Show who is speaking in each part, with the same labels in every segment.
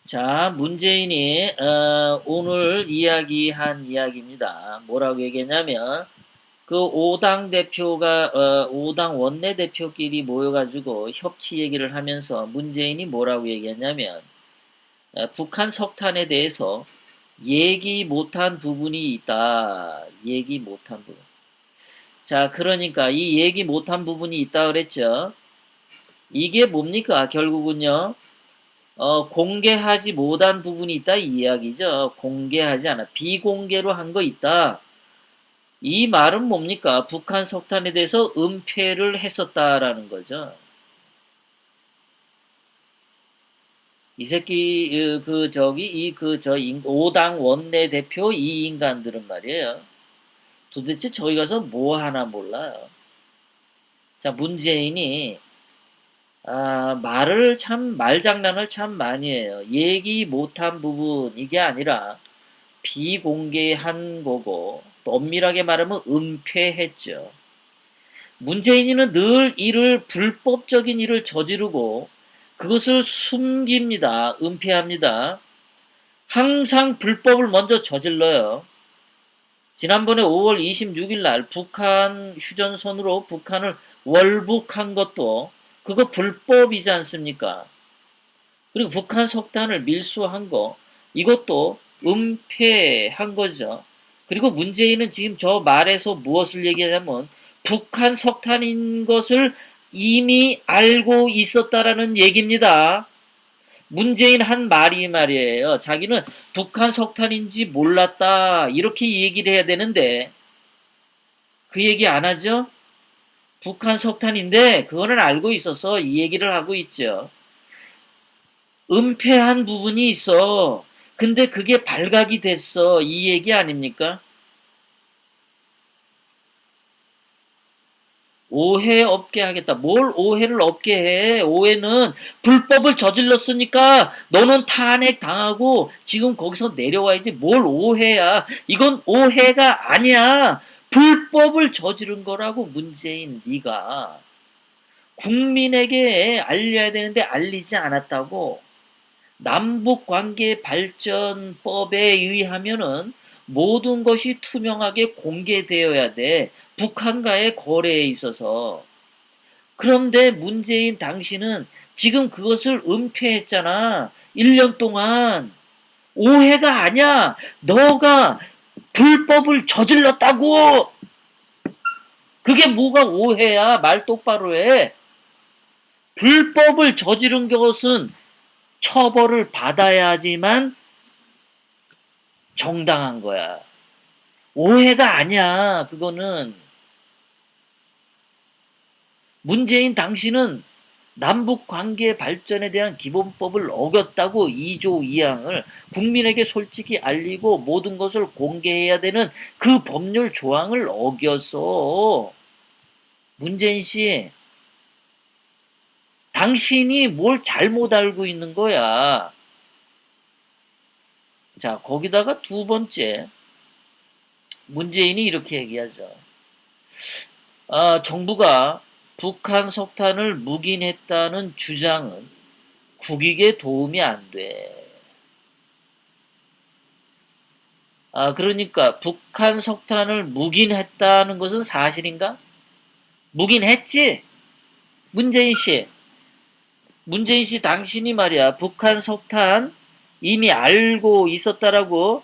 Speaker 1: 자, 문재인이 오늘 이야기한 이야기입니다. 뭐라고 얘기했냐면 그 5당 대표가 5당 원내대표끼리 모여가지고 협치 얘기를 하면서 문재인이 뭐라고 얘기했냐면 북한 석탄에 대해서 얘기 못한 부분이 있다. 얘기 못한 부분. 자, 그러니까 이 얘기 못한 부분이 있다 그랬죠. 이게 뭡니까? 결국은요. 공개하지 못한 부분이 있다 이 이야기죠. 공개하지 않아. 비공개로 한 거 있다. 이 말은 뭡니까? 북한 석탄에 대해서 은폐를 했었다라는 거죠. 이 새끼 그 저기 이 그 저 5당 원내대표 이 인간들은 말이에요. 도대체 저기 가서 뭐 하나 몰라요. 자, 문재인이 말을 참 말장난을 참 많이 해요. 얘기 못한 부분 이게 아니라 비공개한 거고 또 엄밀하게 말하면 은폐했죠. 문재인이는 늘 일을 불법적인 일을 저지르고 그것을 숨깁니다. 은폐합니다. 항상 불법을 먼저 저질러요. 지난번에 5월 26일 날 북한 휴전선으로 북한을 월북한 것도 그거 불법이지 않습니까? 그리고 북한 석탄을 밀수한 거 이것도 은폐한 거죠. 그리고 문재인은 지금 저 말에서 무엇을 얘기하냐면 북한 석탄인 것을 이미 알고 있었다라는 얘기입니다. 문재인 한 말이 말이에요. 자기는 북한 석탄인지 몰랐다 이렇게 얘기를 해야 되는데 그 얘기 안 하죠? 북한 석탄인데 그거는 알고 있어서 이 얘기를 하고 있죠. 은폐한 부분이 있어. 근데 그게 발각이 됐어. 이 얘기 아닙니까? 오해 없게 하겠다. 뭘 오해를 없게 해? 오해는 불법을 저질렀으니까 너는 탄핵 당하고 지금 거기서 내려와야지. 뭘 오해야? 이건 오해가 아니야. 불법을 저지른 거라고 문재인 네가 국민에게 알려야 되는데 알리지 않았다고. 남북관계 발전법에 의하면은 모든 것이 투명하게 공개되어야 돼. 북한과의 거래에 있어서. 그런데 문재인 당신은 지금 그것을 은폐했잖아. 1년 동안. 오해가 아니야. 너가 불법을 저질렀다고. 그게 뭐가 오해야. 말 똑바로 해. 불법을 저지른 것은 처벌을 받아야지만 정당한 거야. 오해가 아니야. 그거는 문재인 당신은 남북 관계 발전에 대한 기본법을 어겼다고 2조 2항을 국민에게 솔직히 알리고 모든 것을 공개해야 되는 그 법률 조항을 어겼어. 문재인 씨, 당신이 뭘 잘못 알고 있는 거야. 자, 거기다가 두 번째, 문재인이 이렇게 얘기하죠. 정부가 북한 석탄을 묵인했다는 주장은 국익에 도움이 안 돼. 그러니까 북한 석탄을 묵인했다는 것은 사실인가? 묵인했지? 문재인 씨. 문재인 씨 당신이 말이야. 북한 석탄 이미 알고 있었다라고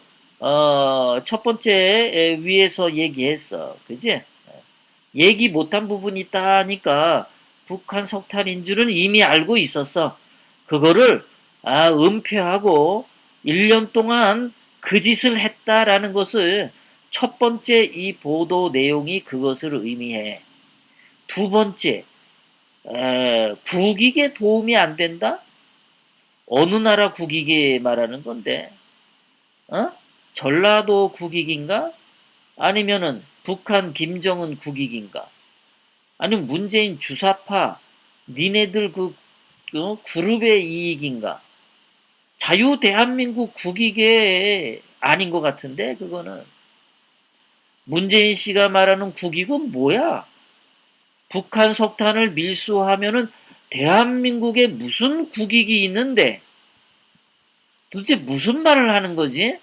Speaker 1: 첫 번째 위에서 얘기했어. 그지? 얘기 못한 부분이 있다니까 북한 석탄인 줄은 이미 알고 있었어. 그거를 은폐하고 1년 동안 그 짓을 했다라는 것을 첫 번째 이 보도 내용이 그것을 의미해. 두 번째, 국익에 도움이 안 된다? 어느 나라 국익에 말하는 건데? 어? 전라도 국익인가? 아니면은 북한 김정은 국익인가? 아니면 문재인 주사파 니네들 그룹의 이익인가? 자유 대한민국 국익에 아닌 것 같은데 그거는 문재인 씨가 말하는 국익은 뭐야? 북한 석탄을 밀수하면은 대한민국에 무슨 국익이 있는데 도대체 무슨 말을 하는 거지?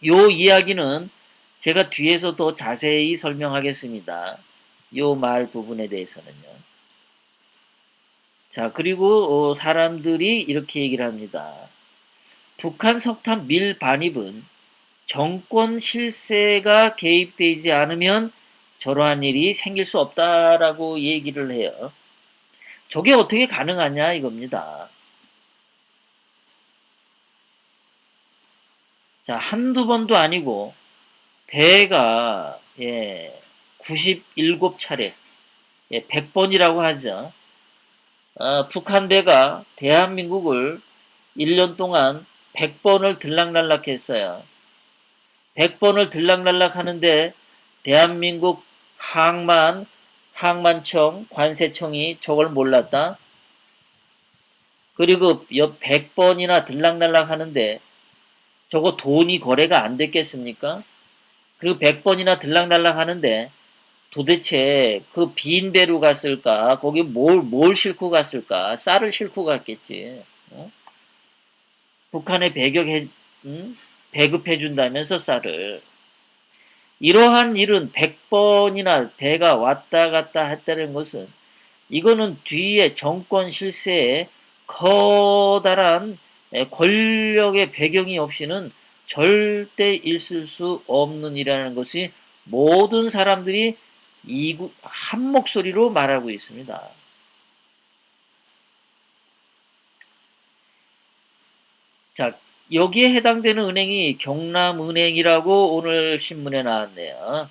Speaker 1: 요 이야기는 제가 뒤에서 더 자세히 설명하겠습니다. 요 말 부분에 대해서는요. 자, 그리고 사람들이 이렇게 얘기를 합니다. 북한 석탄 밀 반입은 정권 실세가 개입되지 않으면 저러한 일이 생길 수 없다라고 얘기를 해요. 저게 어떻게 가능하냐 이겁니다. 자, 한두 번도 아니고 배가 97차례, 100번이라고 하죠. 북한 배가 대한민국을 1년 동안 100번을 들락날락 했어요. 100번을 들락날락 하는데 대한민국 항만청, 관세청이 저걸 몰랐다. 그리고 옆 100번이나 들락날락 하는데 저거 돈이 거래가 안 됐겠습니까? 그리고 100번이나 들락날락 하는데 도대체 그 빈 배로 갔을까? 거기 뭘 싣고 갔을까? 쌀을 싣고 갔겠지. 어? 북한에 배급해준다면서 쌀을. 이러한 일은 100번이나 배가 왔다 갔다 했다는 것은 이거는 뒤에 정권 실세에 커다란 권력의 배경이 없이는 절대 있을 수 없는 일이라는 것이 모든 사람들이 한 목소리로 말하고 있습니다. 자, 여기에 해당되는 은행이 경남은행이라고 오늘 신문에 나왔네요.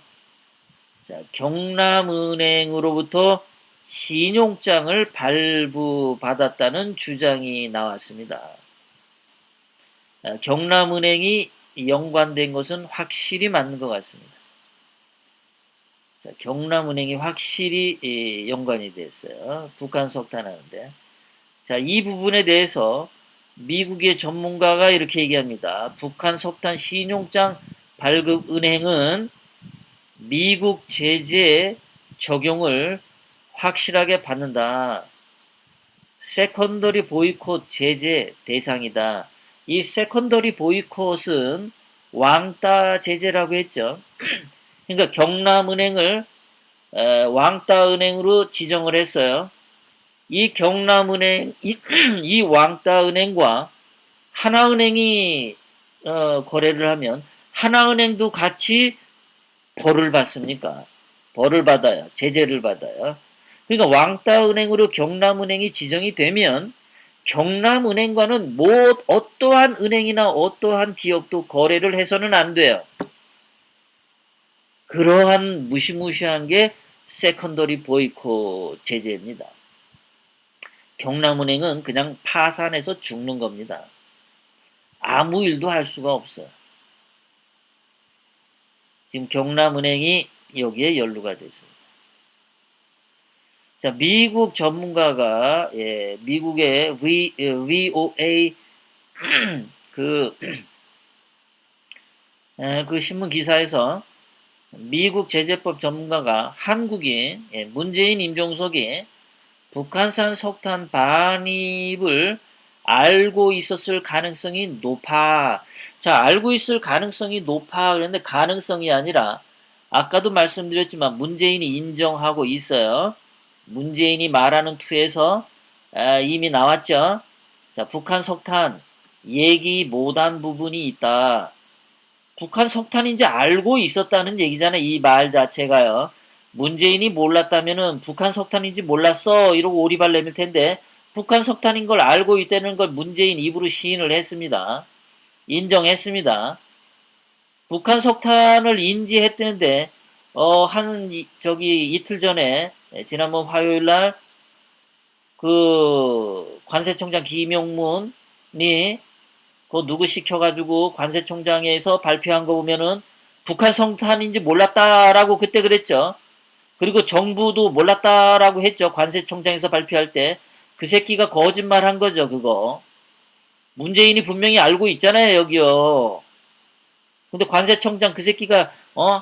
Speaker 1: 자, 경남은행으로부터 신용장을 발부받았다는 주장이 나왔습니다. 경남은행이 연관된 것은 확실히 맞는 것 같습니다. 자, 경남은행이 확실히 연관이 됐어요. 북한 석탄하는데. 자, 이 부분에 대해서 미국의 전문가가 이렇게 얘기합니다. 북한 석탄 신용장 발급 은행은 미국 제재 적용을 확실하게 받는다. 세컨더리 보이콧 제재 대상이다. 이 세컨더리 보이콧은 왕따 제재라고 했죠. 그러니까 경남은행을 왕따은행으로 지정을 했어요. 이 경남은행, 이 왕따은행과 하나은행이 거래를 하면 하나은행도 같이 벌을 받습니까? 벌을 받아요. 제재를 받아요. 그러니까 왕따은행으로 경남은행이 지정이 되면 경남은행과는 어떠한 은행이나 어떠한 기업도 거래를 해서는 안 돼요. 그러한 무시무시한 게 세컨더리 보이콧 제재입니다. 경남은행은 그냥 파산해서 죽는 겁니다. 아무 일도 할 수가 없어요. 지금 경남은행이 여기에 연루가 됐습니다. 자, 미국 전문가가 미국의 VOA 그, 그 신문 기사에서 미국 제재법 전문가가 한국이 문재인 임종석이 북한산 석탄 반입을 알고 있었을 가능성이 높아. 자, 알고 있을 가능성이 높아. 그런데 가능성이 아니라 아까도 말씀드렸지만 문재인이 인정하고 있어요. 문재인이 말하는 투에서 이미 나왔죠. 자, 북한 석탄 얘기 못한 부분이 있다. 북한 석탄인지 알고 있었다는 얘기잖아요. 이 말 자체가요. 문재인이 몰랐다면은 북한 석탄인지 몰랐어 이러고 오리발 내밀 텐데 북한 석탄인 걸 알고 있다는 걸 문재인 입으로 시인을 했습니다. 인정했습니다. 북한 석탄을 인지했다는데 이틀 전에 지난번 화요일 날 그 관세청장 김용문이 그 누구 시켜가지고 관세청장에서 발표한 거 보면은 북한 석탄인지 몰랐다라고 그때 그랬죠. 그리고 정부도 몰랐다라고 했죠. 관세청장에서 발표할 때. 그 새끼가 거짓말 한 거죠, 그거. 문재인이 분명히 알고 있잖아요, 여기요. 근데 관세청장 그 새끼가,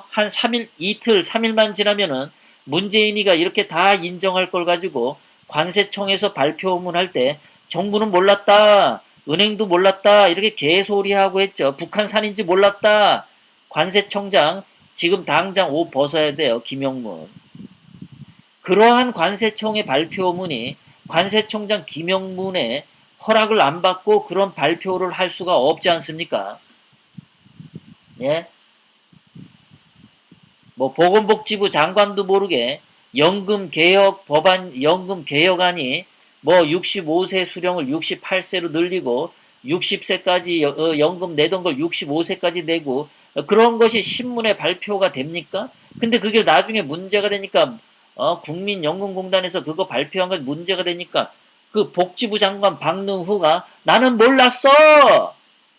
Speaker 1: 한 3일, 이틀, 3일만 지나면은 문재인이가 이렇게 다 인정할 걸 가지고 관세청에서 발표문 할 때 정부는 몰랐다, 은행도 몰랐다 이렇게 개소리하고 했죠. 북한 산인지 몰랐다. 관세청장 지금 당장 옷 벗어야 돼요. 김영문. 그러한 관세청의 발표문이 관세청장 김영문의 허락을 안 받고 그런 발표를 할 수가 없지 않습니까? 예? 뭐 보건복지부 장관도 모르게 연금 개혁 법안, 연금 개혁안이 뭐 65세 수령을 68세로 늘리고 60세까지 연금 내던 걸 65세까지 내고 그런 것이 신문에 발표가 됩니까? 근데 그게 나중에 문제가 되니까 국민연금공단에서 그거 발표한 것 문제가 되니까 그 복지부 장관 박능후가 나는 몰랐어!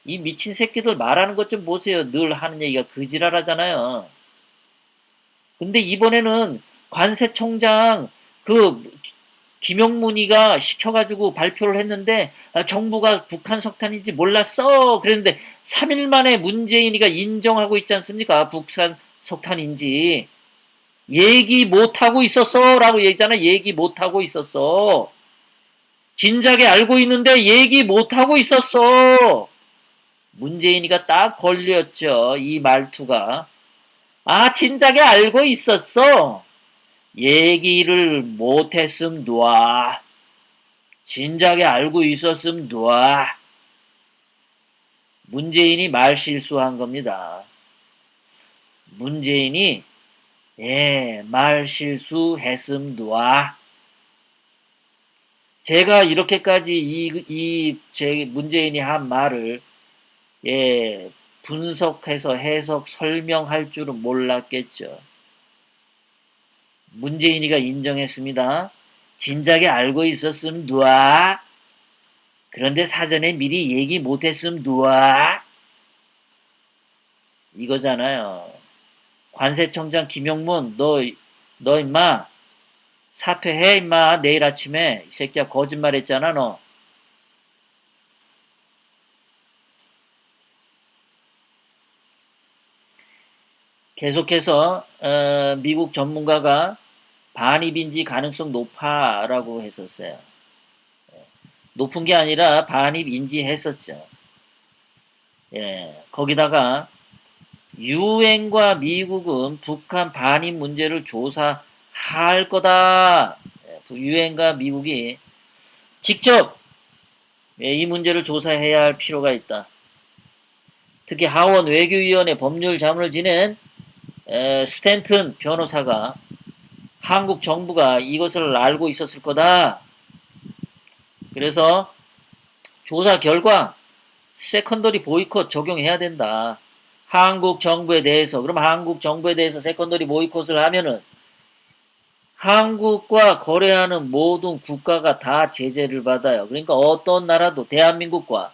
Speaker 1: 이 미친 새끼들 말하는 것 좀 보세요. 늘 하는 얘기가 그지랄하잖아요. 근데 이번에는 관세청장 그 김용문이가 시켜가지고 발표를 했는데 정부가 북한 석탄인지 몰랐어. 그랬는데 3일 만에 문재인이가 인정하고 있지 않습니까? 북한 석탄인지. 얘기 못하고 있었어 라고 얘기잖아. 얘기 못하고 있었어. 진작에 알고 있는데 얘기 못하고 있었어. 문재인이가 딱 걸렸죠. 이 말투가. 아, 진작에 알고 있었어. 얘기를 못했음 놔. 진작에 알고 있었음 놔. 문재인이 말 실수한 겁니다. 문재인이 말 실수했음 놔. 제가 이렇게까지 제 문재인이 한 말을 분석해서 해석 설명할 줄은 몰랐겠죠. 문재인이가 인정했습니다. 진작에 알고 있었음 놔. 그런데 사전에 미리 얘기 못했음 놔. 이거잖아요. 관세청장 김용문 너 임마 사퇴해 임마 내일 아침에 이 새끼야 거짓말했잖아 너. 계속해서 미국 전문가가 반입인지 가능성 높아라고 했었어요. 높은 게 아니라 반입 인지했었죠. 거기다가 유엔과 미국은 북한 반입 문제를 조사할 거다. 유엔과 미국이 직접 이 문제를 조사해야 할 필요가 있다. 특히 하원 외교위원회 법률 자문을 지낸 스탠튼 변호사가 한국 정부가 이것을 알고 있었을 거다. 그래서 조사 결과 세컨더리 보이콧 적용해야 된다. 한국 정부에 대해서. 그럼 한국 정부에 대해서 세컨더리 보이콧을 하면은 한국과 거래하는 모든 국가가 다 제재를 받아요. 그러니까 어떤 나라도 대한민국과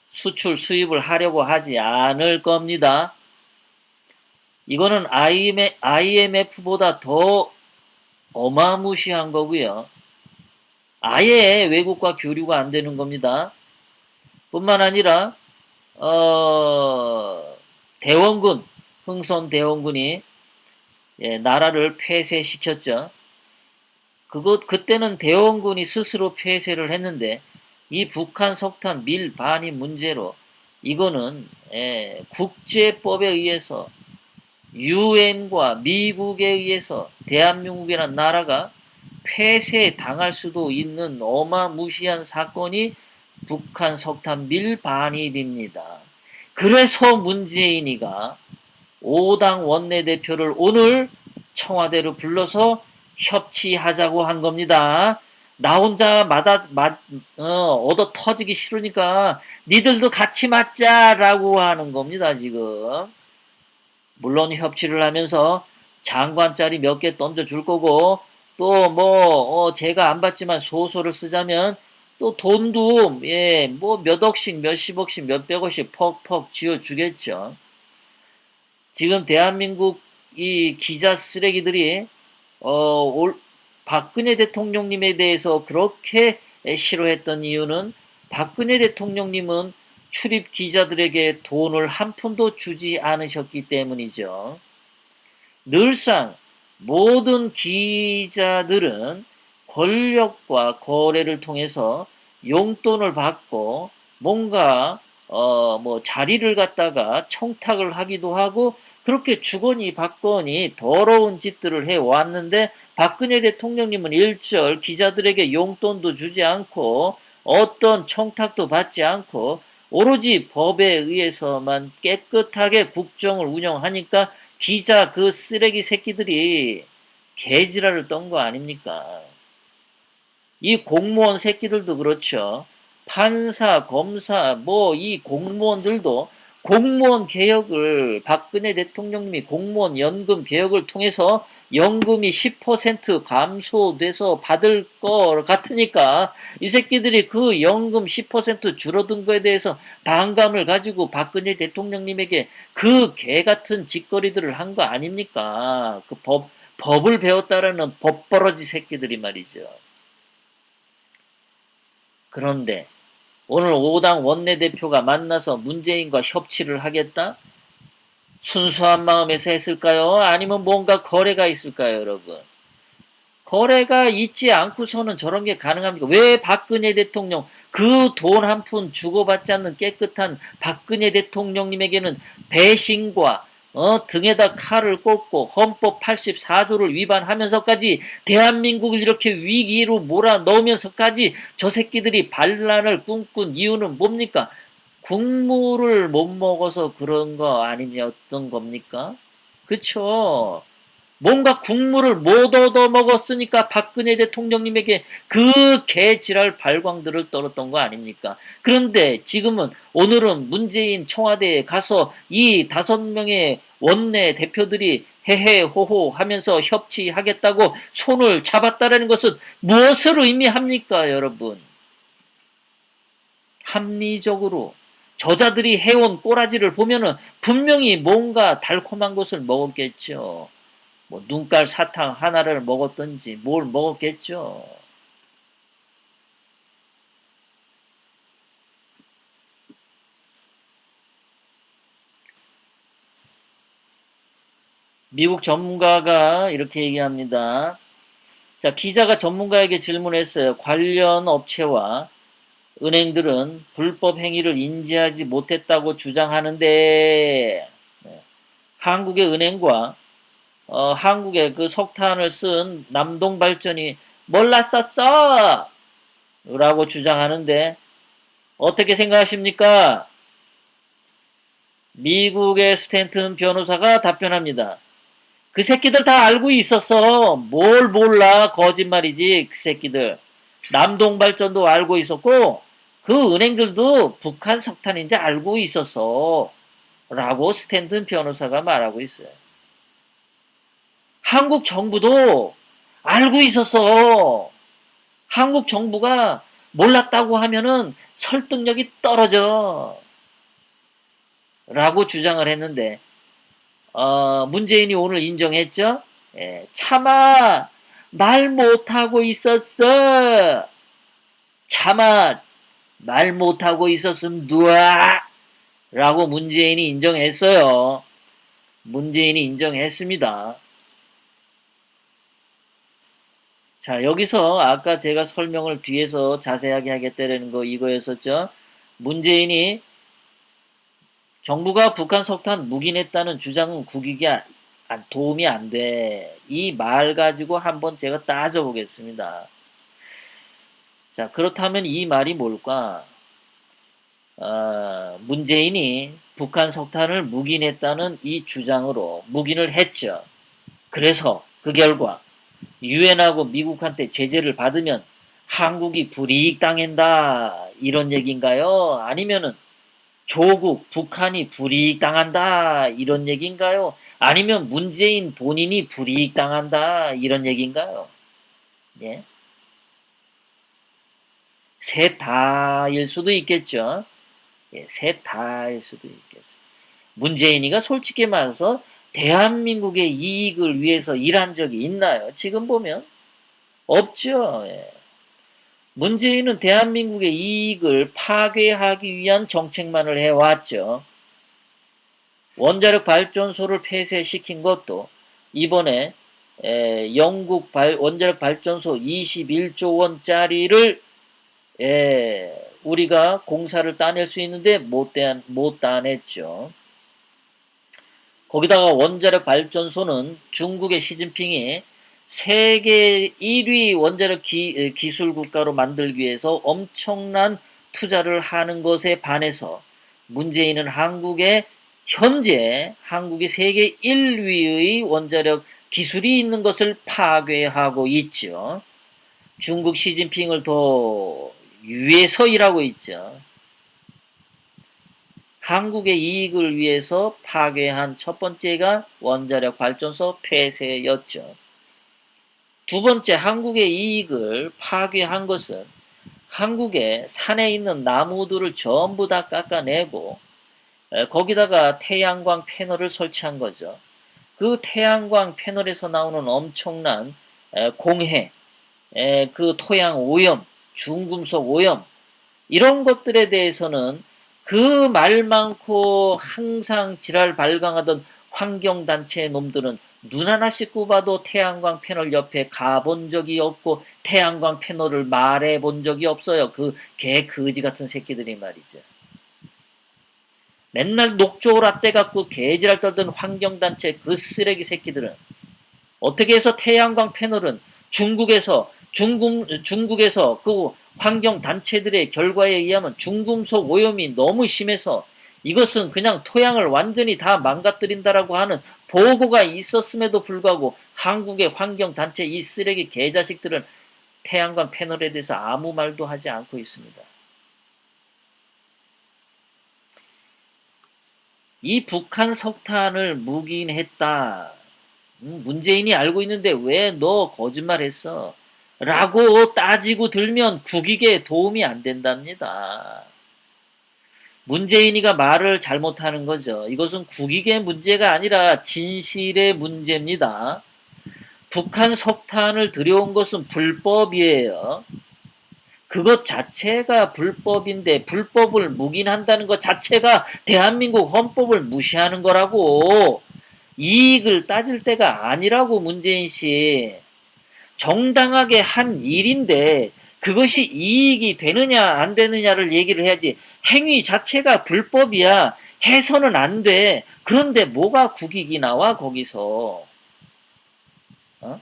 Speaker 1: 수출 수입을 하려고 하지 않을 겁니다. 이거는 IMF보다 더 어마무시한 거고요. 아예 외국과 교류가 안 되는 겁니다. 뿐만 아니라 대원군, 흥선 대원군이 나라를 폐쇄시켰죠. 그때는 대원군이 스스로 폐쇄를 했는데 이 북한 석탄 밀 반입 문제로 이거는 국제법에 의해서 유엔과 미국에 의해서 대한민국이라는 나라가 폐쇄 당할 수도 있는 어마무시한 사건이 북한 석탄 밀 반입입니다. 그래서 문재인이가 5당 원내대표를 오늘 청와대로 불러서 협치하자고 한 겁니다. 나 혼자 얻어 터지기 싫으니까 니들도 같이 맞자라고 하는 겁니다, 지금. 물론 협치를 하면서 장관짜리 몇 개 던져줄 거고 또 뭐 제가 안 받지만 소설을 쓰자면 또 돈도 뭐 몇 억씩 몇십억씩 몇백억씩 퍽퍽 쥐어주겠죠. 지금 대한민국 이 기자 쓰레기들이 박근혜 대통령님에 대해서 그렇게 싫어했던 이유는 박근혜 대통령님은 출입 기자들에게 돈을 한 푼도 주지 않으셨기 때문이죠. 늘상 모든 기자들은 권력과 거래를 통해서 용돈을 받고 뭔가 뭐 자리를 갖다가 청탁을 하기도 하고 그렇게 주거니 받거니 더러운 짓들을 해왔는데 박근혜 대통령님은 일절 기자들에게 용돈도 주지 않고 어떤 청탁도 받지 않고 오로지 법에 의해서만 깨끗하게 국정을 운영하니까 기자 그 쓰레기 새끼들이 개지랄을 떤 거 아닙니까? 이 공무원 새끼들도 그렇죠. 판사, 검사, 뭐 이 공무원들도 공무원 개혁을 박근혜 대통령님이 공무원 연금 개혁을 통해서 연금이 10% 감소돼서 받을 거 같으니까 이 새끼들이 그 연금 10% 줄어든 거에 대해서 반감을 가지고 박근혜 대통령님에게 그 개 같은 짓거리들을 한 거 아닙니까? 그 법을 배웠다라는 법버러지 새끼들이 말이죠. 그런데 오늘 5당 원내대표가 만나서 문재인과 협치를 하겠다? 순수한 마음에서 했을까요? 아니면 뭔가 거래가 있을까요, 여러분? 거래가 있지 않고서는 저런 게 가능합니까? 왜 박근혜 대통령 그 돈 한 푼 주고받지 않는 깨끗한 박근혜 대통령님에게는 배신과 등에다 칼을 꽂고 헌법 84조를 위반하면서까지 대한민국을 이렇게 위기로 몰아넣으면서까지 저 새끼들이 반란을 꿈꾼 이유는 뭡니까? 국물을 못 먹어서 그런 거 아니었던 겁니까? 그쵸? 뭔가 국물을 못 얻어 먹었으니까 박근혜 대통령님에게 그 개지랄 발광들을 떨었던 거 아닙니까? 그런데 지금은 오늘은 문재인 청와대에 가서 이 5명의 원내 대표들이 헤헤호호 하면서 협치하겠다고 손을 잡았다라는 것은 무엇을 의미합니까, 여러분? 합리적으로 저자들이 해온 꼬라지를 보면은 분명히 뭔가 달콤한 것을 먹었겠죠. 뭐 눈깔 사탕 하나를 먹었든지 뭘 먹었겠죠. 미국 전문가가 이렇게 얘기합니다. 자, 기자가 전문가에게 질문했어요. 관련 업체와 은행들은 불법 행위를 인지하지 못했다고 주장하는데 한국의 은행과 한국의 그 석탄을 쓴 남동발전이 몰랐었어! 라고 주장하는데 어떻게 생각하십니까? 미국의 스탠튼 변호사가 답변합니다. 그 새끼들 다 알고 있었어. 뭘 몰라. 거짓말이지. 그 새끼들. 남동발전도 알고 있었고 그 은행들도 북한 석탄인지 알고 있었어. 라고 스탠튼 변호사가 말하고 있어요. 한국 정부도 알고 있었어. 한국 정부가 몰랐다고 하면은 설득력이 떨어져. 라고 주장을 했는데 문재인이 오늘 인정했죠. 예, 차마 말 못하고 있었어. 차마 말 못하고 있었음 누아 라고 문재인이 인정했어요. 문재인이 인정했습니다. 자, 여기서 아까 제가 설명을 뒤에서 자세하게 하겠다는 거 이거였었죠. 문재인이 정부가 북한 석탄 묵인했다는 주장은 국익에 도움이 안 돼. 이 말 가지고 한번 제가 따져보겠습니다. 자, 그렇다면 이 말이 뭘까? 문재인이 북한 석탄을 묵인했다는 이 주장으로 묵인을 했죠. 그래서 그 결과 유엔하고 미국한테 제재를 받으면 한국이 불이익 당한다 이런 얘기인가요? 아니면은 조국 북한이 불이익 당한다 이런 얘기인가요? 아니면 문재인 본인이 불이익 당한다 이런 얘기인가요? 예. 셋 다일 수도 있겠죠. 예, 셋 다일 수도 있겠어요. 문재인이가 솔직히 말해서 대한민국의 이익을 위해서 일한 적이 있나요? 지금 보면 없죠. 예. 문재인은 대한민국의 이익을 파괴하기 위한 정책만을 해왔죠. 원자력 발전소를 폐쇄시킨 것도 이번에 영국 원자력 발전소 21조 원짜리를 우리가 공사를 따낼 수 있는데 못 따냈죠. 거기다가 원자력 발전소는 중국의 시진핑이 세계 1위 원자력 기술 국가로 만들기 위해서 엄청난 투자를 하는 것에 반해서 문재인은 한국이 세계 1위의 원자력 기술이 있는 것을 파괴하고 있죠. 중국 시진핑을 더 위해서 일하고 있죠. 한국의 이익을 위해서 파괴한 첫 번째가 원자력 발전소 폐쇄였죠. 두 번째, 한국의 이익을 파괴한 것은 한국의 산에 있는 나무들을 전부 다 깎아내고 거기다가 태양광 패널을 설치한 거죠. 그 태양광 패널에서 나오는 엄청난 공해, 그 토양 오염, 중금속 오염, 이런 것들에 대해서는 그 말 많고 항상 지랄 발광하던 환경단체 놈들은 눈 하나씩 꼽아도 태양광 패널 옆에 가본 적이 없고 태양광 패널을 말해본 적이 없어요. 그 개 거지 같은 새끼들이 말이죠. 맨날 녹조라떼 갖고 개지랄 떨던 환경단체 그 쓰레기 새끼들은 어떻게 해서 태양광 패널은 중국에서 그 환경단체들의 결과에 의하면 중금속 오염이 너무 심해서 이것은 그냥 토양을 완전히 다 망가뜨린다라고 하는 보고가 있었음에도 불구하고 한국의 환경단체 이 쓰레기 개자식들은 태양광 패널에 대해서 아무 말도 하지 않고 있습니다. 이 북한 석탄을 묵인했다. 문재인이 알고 있는데 왜 너 거짓말했어? 라고 따지고 들면 국익에 도움이 안 된답니다. 문재인이가 말을 잘못하는 거죠. 이것은 국익의 문제가 아니라 진실의 문제입니다. 북한 석탄을 들여온 것은 불법이에요. 그것 자체가 불법인데 불법을 묵인한다는 것 자체가 대한민국 헌법을 무시하는 거라고. 이익을 따질 때가 아니라고. 문재인 씨. 정당하게 한 일인데 그것이 이익이 되느냐 안 되느냐를 얘기를 해야지. 행위 자체가 불법이야. 해서는 안 돼. 그런데 뭐가 국익이 나와 거기서. 어?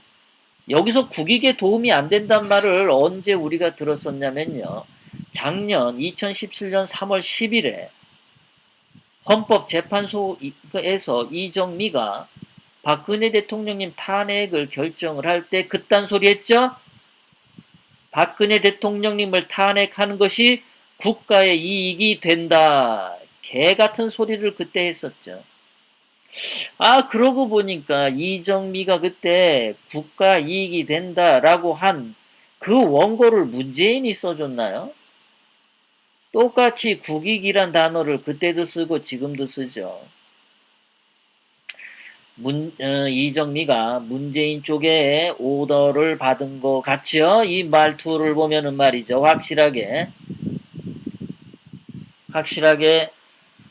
Speaker 1: 여기서 국익에 도움이 안 된단 말을 언제 우리가 들었었냐면요. 작년 2017년 3월 10일에 헌법재판소에서 이정미가 박근혜 대통령님 탄핵을 결정을 할 때 그딴 소리 했죠? 박근혜 대통령님을 탄핵하는 것이 국가의 이익이 된다. 개 같은 소리를 그때 했었죠. 그러고 보니까 이정미가 그때 국가 이익이 된다라고 한 그 원고를 문재인이 써줬나요? 똑같이 국익이란 단어를 그때도 쓰고 지금도 쓰죠. 이정미가 문재인 쪽에 오더를 받은 것 같죠? 이 말투를 보면은 말이죠. 확실하게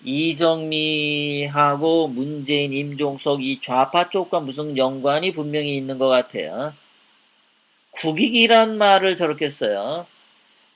Speaker 1: 이정미하고 문재인, 임종석 이 좌파 쪽과 무슨 연관이 분명히 있는 것 같아요. 국익이란 말을 저렇게 써요.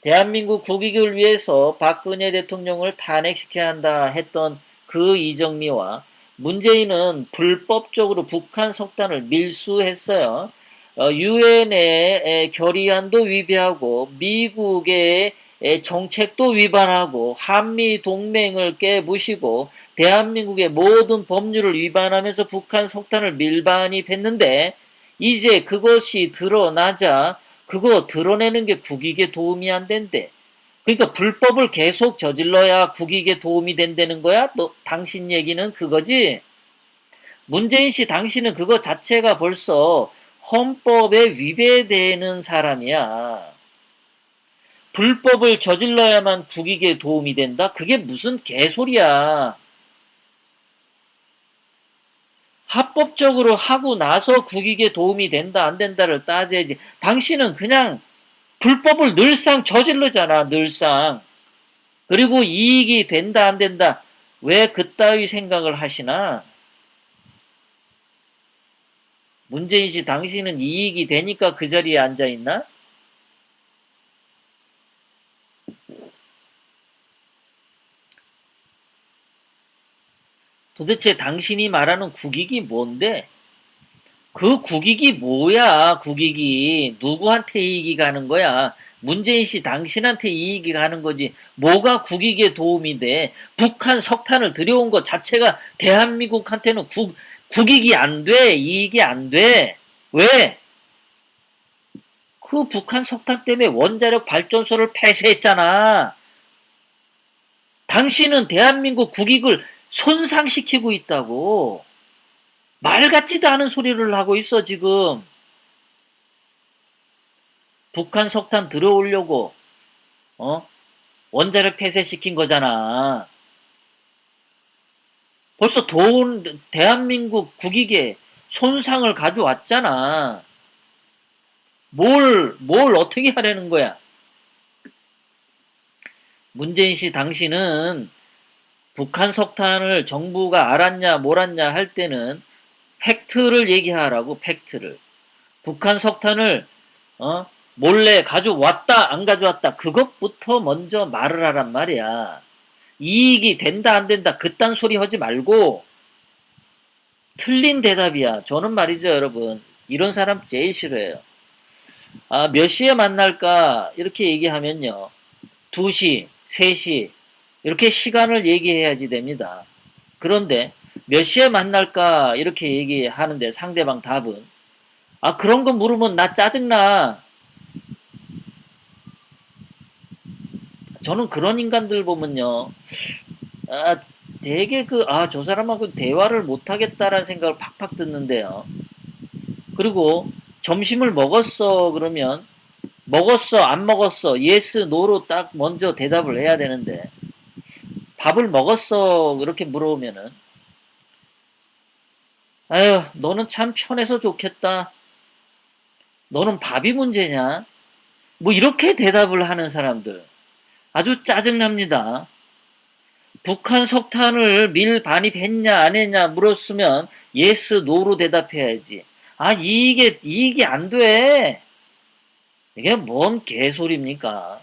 Speaker 1: 대한민국 국익을 위해서 박근혜 대통령을 탄핵시켜야 한다 했던 그 이정미와 문재인은 불법적으로 북한 석탄을 밀수했어요. 유엔의 결의안도 위배하고 미국의 정책도 위반하고 한미 동맹을 깨부시고 대한민국의 모든 법률을 위반하면서 북한 석탄을 밀반입했는데 이제 그것이 드러나자 그거 드러내는 게 국익에 도움이 안 된대. 그러니까 불법을 계속 저질러야 국익에 도움이 된다는 거야? 당신 얘기는 그거지? 문재인 씨 당신은 그거 자체가 벌써 헌법에 위배되는 사람이야. 불법을 저질러야만 국익에 도움이 된다? 그게 무슨 개소리야. 합법적으로 하고 나서 국익에 도움이 된다 안 된다를 따져야지. 당신은 그냥 불법을 늘상 저지르잖아. 늘상. 그리고 이익이 된다 안 된다. 왜 그따위 생각을 하시나? 문재인 씨, 당신은 이익이 되니까 그 자리에 앉아 있나? 도대체 당신이 말하는 국익이 뭔데? 그 국익이 뭐야, 국익이. 누구한테 이익이 가는 거야? 문재인 씨, 당신한테 이익이 가는 거지. 뭐가 국익에 도움이 돼? 북한 석탄을 들여온 것 자체가 대한민국한테는 국익이 안 돼. 이익이 안 돼. 왜? 그 북한 석탄 때문에 원자력 발전소를 폐쇄했잖아. 당신은 대한민국 국익을 손상시키고 있다고. 말 같지도 않은 소리를 하고 있어, 지금. 북한 석탄 들어오려고, 어? 원자력 폐쇄시킨 거잖아. 벌써 대한민국 국익에 손상을 가져왔잖아. 뭘 어떻게 하려는 거야? 문재인 씨, 당신은 북한 석탄을 정부가 알았냐, 몰았냐 할 때는 팩트를 얘기하라고, 팩트를. 북한 석탄을, 어? 몰래 가져왔다, 안 가져왔다. 그것부터 먼저 말을 하란 말이야. 이익이 된다, 안 된다. 그딴 소리 하지 말고, 틀린 대답이야. 저는 말이죠, 여러분. 이런 사람 제일 싫어해요. 아, 몇 시에 만날까? 이렇게 얘기하면요. 2시, 3시, 이렇게 시간을 얘기해야지 됩니다. 그런데 몇 시에 만날까? 이렇게 얘기하는데 상대방 답은, 아, 그런 거 물으면 나 짜증나. 저는 그런 인간들 보면요. 아, 되게 저 사람하고 대화를 못하겠다라는 생각을 팍팍 듣는데요. 그리고 점심을 먹었어, 그러면 먹었어, 안 먹었어, 예스, 노로 딱 먼저 대답을 해야 되는데, 밥을 먹었어, 그렇게 물어보면은, 아유, 너는 참 편해서 좋겠다. 너는 밥이 문제냐? 뭐 이렇게 대답을 하는 사람들. 아주 짜증납니다. 북한 석탄을 밀 반입했냐 안 했냐 물었으면 예스, 노로 대답해야지. 아, 이익이 안 돼. 이게 뭔 개소리입니까?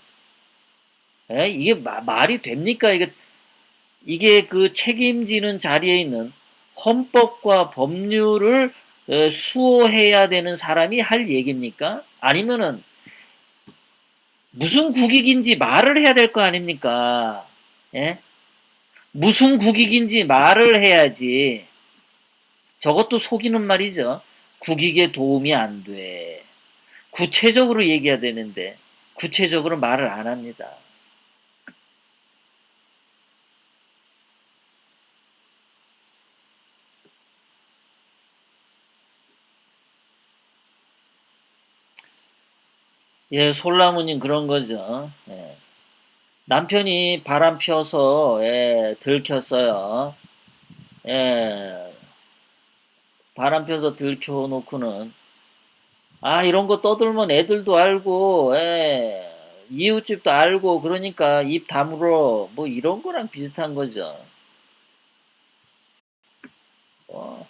Speaker 1: 에? 이게 말이 됩니까? 이게 그 책임지는 자리에 있는 헌법과 법률을 수호해야 되는 사람이 할 얘기입니까? 아니면은 무슨 국익인지 말을 해야 될 거 아닙니까? 예? 무슨 국익인지 말을 해야지. 저것도 속이는 말이죠. 국익에 도움이 안 돼. 구체적으로 얘기해야 되는데 구체적으로 말을 안 합니다. 예, 솔라무님 그런 거죠. 예. 남편이 바람 피워서 예, 들켰어요. 예, 바람 펴서 들켜놓고는 이런 거 떠들면 애들도 알고 예, 이웃집도 알고 그러니까 입 다물어 뭐 이런 거랑 비슷한 거죠. 어,